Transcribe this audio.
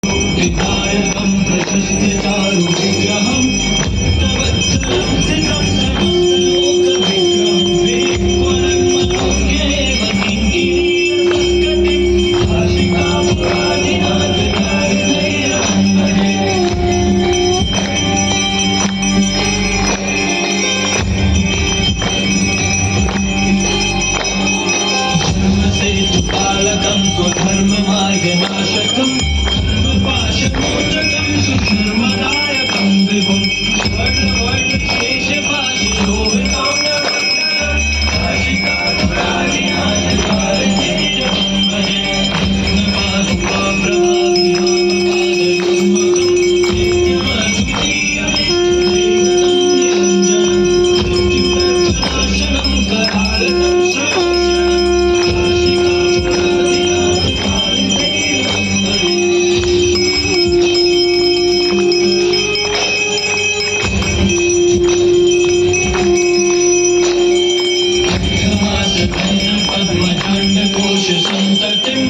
विधायकं प्रशस्त्यचारु विग्रहं भक्तवत्सलं स्थितं समस्तलोकविग्रहं वेत्वरं मनोज्ञेव किङ्किणीरसङ्गतिं काशिकापुरादिनाथकारधैर्यं भजे धर्मसेतुपालकं स्वधर्ममार्गनाशकम् पाशमोचकं सुधर्मदायकं विभुं वर्णवर्णशेषपाशशोभितां नवरत्नं काशिकापुरादिनाथकारधैर्यं भजे नमानुभाप्रभाविनामपादयुग्मकं नित्यमद्वितीयमिष्टदैवतं निरञ्जनं मृत्युदर्पनाशनं करालकं सर्वशरणं काशिकापुरादिनाथकारधैर्यं भजे पद्मचण्डकोशसन्ततिं